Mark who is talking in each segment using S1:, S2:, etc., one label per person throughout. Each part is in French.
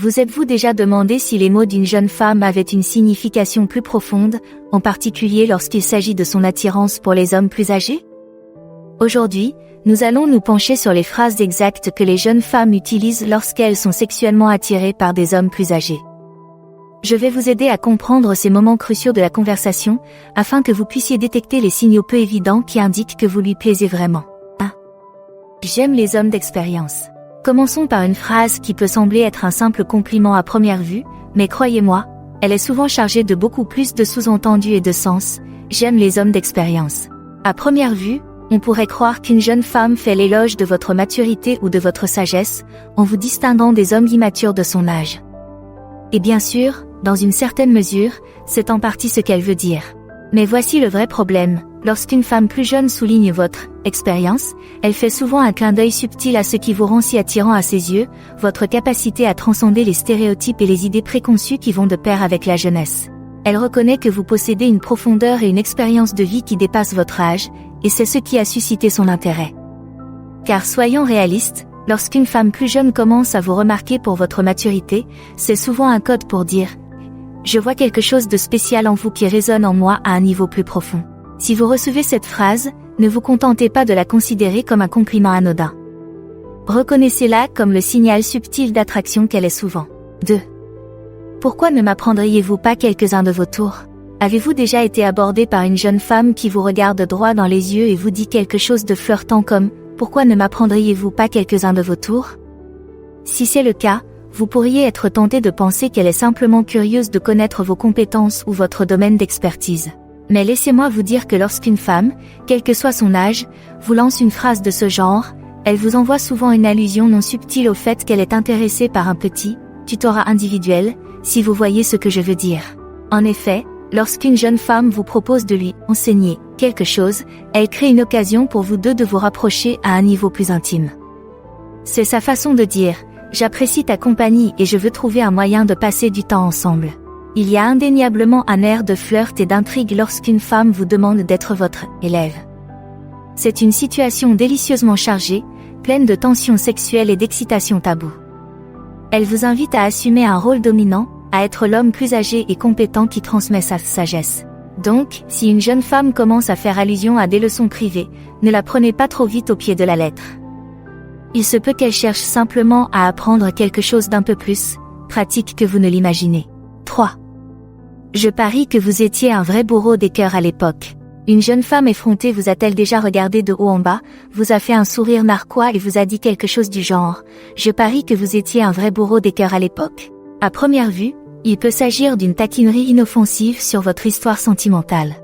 S1: Vous êtes-vous déjà demandé si les mots d'une jeune femme avaient une signification plus profonde, en particulier lorsqu'il s'agit de son attirance pour les hommes plus âgés? Aujourd'hui, nous allons nous pencher sur les phrases exactes que les jeunes femmes utilisent lorsqu'elles sont sexuellement attirées par des hommes plus âgés. Je vais vous aider à comprendre ces moments cruciaux de la conversation, afin que vous puissiez détecter les signaux peu évidents qui indiquent que vous lui plaisez vraiment. 1. J'aime les hommes d'expérience. Commençons par une phrase qui peut sembler être un simple compliment à première vue, mais croyez-moi, elle est souvent chargée de beaucoup plus de sous-entendus et de sens. J'aime les hommes d'expérience. À première vue, on pourrait croire qu'une jeune femme fait l'éloge de votre maturité ou de votre sagesse, en vous distinguant des hommes immatures de son âge. Et bien sûr, dans une certaine mesure, c'est en partie ce qu'elle veut dire. Mais voici le vrai problème. Lorsqu'une femme plus jeune souligne votre expérience, elle fait souvent un clin d'œil subtil à ce qui vous rend si attirant à ses yeux, votre capacité à transcender les stéréotypes et les idées préconçues qui vont de pair avec la jeunesse. Elle reconnaît que vous possédez une profondeur et une expérience de vie qui dépassent votre âge, et c'est ce qui a suscité son intérêt. Car soyons réalistes, lorsqu'une femme plus jeune commence à vous remarquer pour votre maturité, c'est souvent un code pour dire « Je vois quelque chose de spécial en vous qui résonne en moi à un niveau plus profond ». Si vous recevez cette phrase, ne vous contentez pas de la considérer comme un compliment anodin. Reconnaissez-la comme le signal subtil d'attraction qu'elle est souvent. 2. Pourquoi ne m'apprendriez-vous pas quelques-uns de vos tours? Avez-vous déjà été abordé par une jeune femme qui vous regarde droit dans les yeux et vous dit quelque chose de flirtant comme « Pourquoi ne m'apprendriez-vous pas quelques-uns de vos tours ?» Si c'est le cas, vous pourriez être tenté de penser qu'elle est simplement curieuse de connaître vos compétences ou votre domaine d'expertise. Mais laissez-moi vous dire que lorsqu'une femme, quel que soit son âge, vous lance une phrase de ce genre, elle vous envoie souvent une allusion non subtile au fait qu'elle est intéressée par un petit tutorat individuel, si vous voyez ce que je veux dire. En effet, lorsqu'une jeune femme vous propose de lui enseigner quelque chose, elle crée une occasion pour vous deux de vous rapprocher à un niveau plus intime. C'est sa façon de dire « J'apprécie ta compagnie et je veux trouver un moyen de passer du temps ensemble ». Il y a indéniablement un air de flirt et d'intrigue lorsqu'une femme vous demande d'être votre élève. C'est une situation délicieusement chargée, pleine de tensions sexuelles et d'excitation taboue. Elle vous invite à assumer un rôle dominant, à être l'homme plus âgé et compétent qui transmet sa sagesse. Donc, si une jeune femme commence à faire allusion à des leçons privées, ne la prenez pas trop vite au pied de la lettre. Il se peut qu'elle cherche simplement à apprendre quelque chose d'un peu plus pratique que vous ne l'imaginez. 3. Je parie que vous étiez un vrai bourreau des cœurs à l'époque. Une jeune femme effrontée vous a-t-elle déjà regardé de haut en bas, vous a fait un sourire narquois et vous a dit quelque chose du genre « Je parie que vous étiez un vrai bourreau des cœurs à l'époque ». À première vue, il peut s'agir d'une taquinerie inoffensive sur votre histoire sentimentale.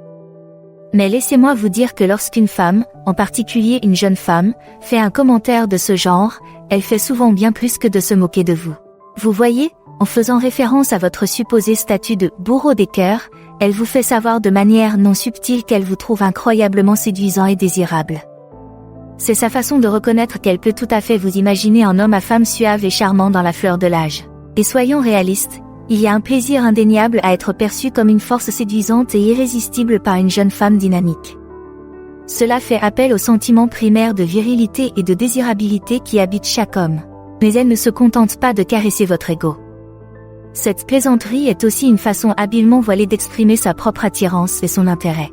S1: Mais laissez-moi vous dire que lorsqu'une femme, en particulier une jeune femme, fait un commentaire de ce genre, elle fait souvent bien plus que de se moquer de vous. Vous voyez, en faisant référence à votre supposé statut de bourreau des cœurs, elle vous fait savoir de manière non subtile qu'elle vous trouve incroyablement séduisant et désirable. C'est sa façon de reconnaître qu'elle peut tout à fait vous imaginer en homme à femme suave et charmant dans la fleur de l'âge. Et soyons réalistes, il y a un plaisir indéniable à être perçu comme une force séduisante et irrésistible par une jeune femme dynamique. Cela fait appel au sentiment primaire de virilité et de désirabilité qui habite chaque homme. Mais elle ne se contente pas de caresser votre ego. Cette plaisanterie est aussi une façon habilement voilée d'exprimer sa propre attirance et son intérêt.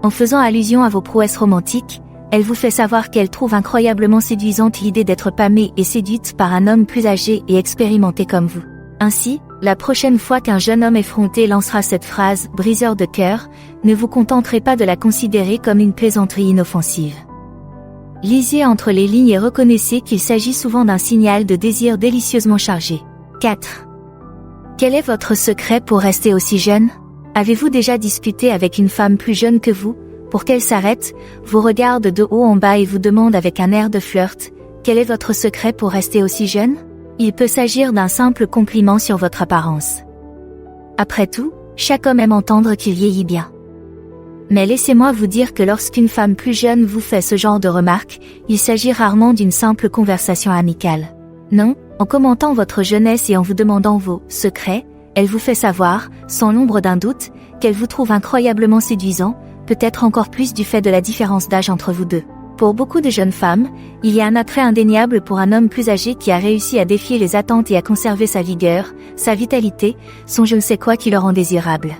S1: En faisant allusion à vos prouesses romantiques, elle vous fait savoir qu'elle trouve incroyablement séduisante l'idée d'être pâmée et séduite par un homme plus âgé et expérimenté comme vous. Ainsi, la prochaine fois qu'un jeune homme effronté lancera cette phrase « briseur de cœur », ne vous contenterez pas de la considérer comme une plaisanterie inoffensive. Lisez entre les lignes et reconnaissez qu'il s'agit souvent d'un signal de désir délicieusement chargé. 4. Quel est votre secret pour rester aussi jeune? Avez-vous déjà discuté avec une femme plus jeune que vous, pour qu'elle s'arrête, vous regarde de haut en bas et vous demande avec un air de flirt, quel est votre secret pour rester aussi jeune? Il peut s'agir d'un simple compliment sur votre apparence. Après tout, chaque homme aime entendre qu'il vieillit bien. Mais laissez-moi vous dire que lorsqu'une femme plus jeune vous fait ce genre de remarques, il s'agit rarement d'une simple conversation amicale. Non, en commentant votre jeunesse et en vous demandant vos secrets, elle vous fait savoir, sans l'ombre d'un doute, qu'elle vous trouve incroyablement séduisant, peut-être encore plus du fait de la différence d'âge entre vous deux. Pour beaucoup de jeunes femmes, il y a un attrait indéniable pour un homme plus âgé qui a réussi à défier les attentes et à conserver sa vigueur, sa vitalité, son je ne sais quoi qui le rend désirable.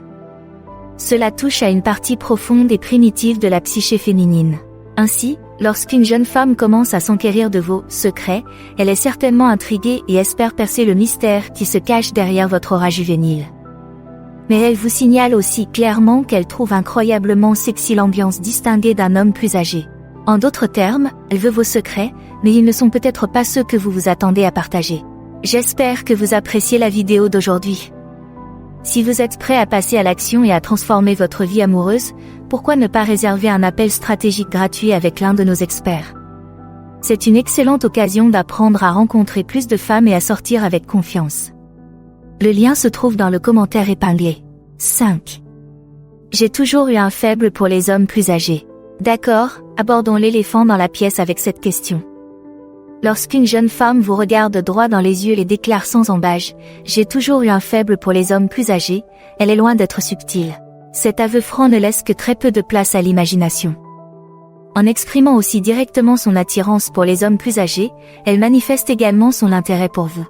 S1: Cela touche à une partie profonde et primitive de la psyché féminine. Ainsi, lorsqu'une jeune femme commence à s'enquérir de vos secrets, elle est certainement intriguée et espère percer le mystère qui se cache derrière votre aura juvénile. Mais elle vous signale aussi clairement qu'elle trouve incroyablement sexy l'ambiance distinguée d'un homme plus âgé. En d'autres termes, elle veut vos secrets, mais ils ne sont peut-être pas ceux que vous vous attendez à partager. J'espère que vous appréciez la vidéo d'aujourd'hui. Si vous êtes prêt à passer à l'action et à transformer votre vie amoureuse, pourquoi ne pas réserver un appel stratégique gratuit avec l'un de nos experts? C'est une excellente occasion d'apprendre à rencontrer plus de femmes et à sortir avec confiance. Le lien se trouve dans le commentaire épinglé. 5. J'ai toujours eu un faible pour les hommes plus âgés. D'accord, abordons l'éléphant dans la pièce avec cette question. Lorsqu'une jeune femme vous regarde droit dans les yeux et déclare sans embâche « J'ai toujours eu un faible pour les hommes plus âgés », elle est loin d'être subtile. Cet aveu franc ne laisse que très peu de place à l'imagination. En exprimant aussi directement son attirance pour les hommes plus âgés, elle manifeste également son intérêt pour vous.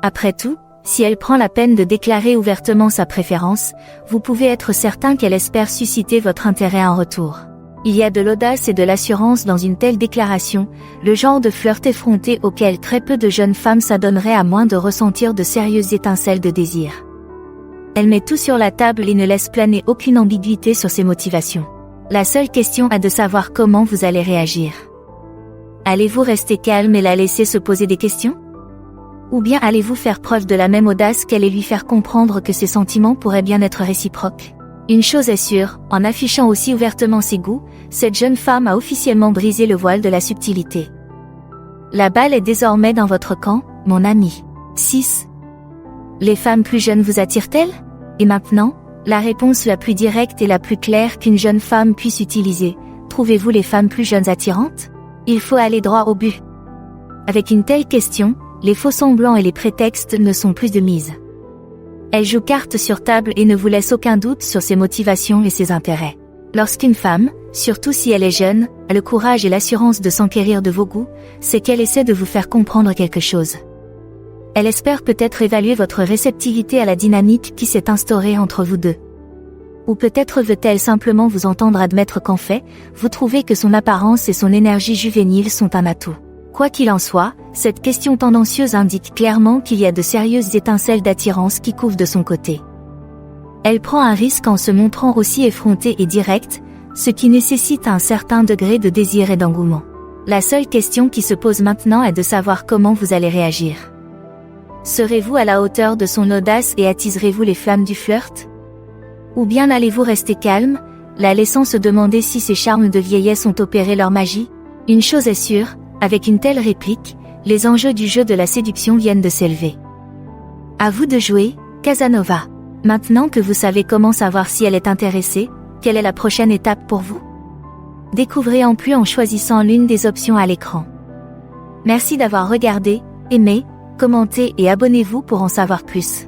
S1: Après tout, si elle prend la peine de déclarer ouvertement sa préférence, vous pouvez être certain qu'elle espère susciter votre intérêt en retour. Il y a de l'audace et de l'assurance dans une telle déclaration, le genre de flirt effronté auquel très peu de jeunes femmes s'adonneraient à moins de ressentir de sérieuses étincelles de désir. Elle met tout sur la table et ne laisse planer aucune ambiguïté sur ses motivations. La seule question est de savoir comment vous allez réagir. Allez-vous rester calme et la laisser se poser des questions? Ou bien allez-vous faire preuve de la même audace qu'elle et lui faire comprendre que ses sentiments pourraient bien être réciproques? Une chose est sûre, en affichant aussi ouvertement ses goûts, cette jeune femme a officiellement brisé le voile de la subtilité. La balle est désormais dans votre camp, mon ami. 6. Les femmes plus jeunes vous attirent-elles? Et maintenant, la réponse la plus directe et la plus claire qu'une jeune femme puisse utiliser. Trouvez-vous les femmes plus jeunes attirantes? Il faut aller droit au but. Avec une telle question, les faux-semblants et les prétextes ne sont plus de mise. Elle joue carte sur table et ne vous laisse aucun doute sur ses motivations et ses intérêts. Lorsqu'une femme, surtout si elle est jeune, a le courage et l'assurance de s'enquérir de vos goûts, c'est qu'elle essaie de vous faire comprendre quelque chose. Elle espère peut-être évaluer votre réceptivité à la dynamique qui s'est instaurée entre vous deux. Ou peut-être veut-elle simplement vous entendre admettre qu'en fait, vous trouvez que son apparence et son énergie juvénile sont un atout. Quoi qu'il en soit, cette question tendancieuse indique clairement qu'il y a de sérieuses étincelles d'attirance qui couvent de son côté. Elle prend un risque en se montrant aussi effrontée et directe, ce qui nécessite un certain degré de désir et d'engouement. La seule question qui se pose maintenant est de savoir comment vous allez réagir. Serez-vous à la hauteur de son audace et attiserez-vous les flammes du flirt? Ou bien allez-vous rester calme, la laissant se demander si ses charmes de vieillesse ont opéré leur magie? Une chose est sûre, avec une telle réplique, les enjeux du jeu de la séduction viennent de s'élever. À vous de jouer, Casanova. Maintenant que vous savez comment savoir si elle est intéressée, quelle est la prochaine étape pour vous? Découvrez en plus en choisissant l'une des options à l'écran. Merci d'avoir regardé, aimé, commenté et abonnez-vous pour en savoir plus.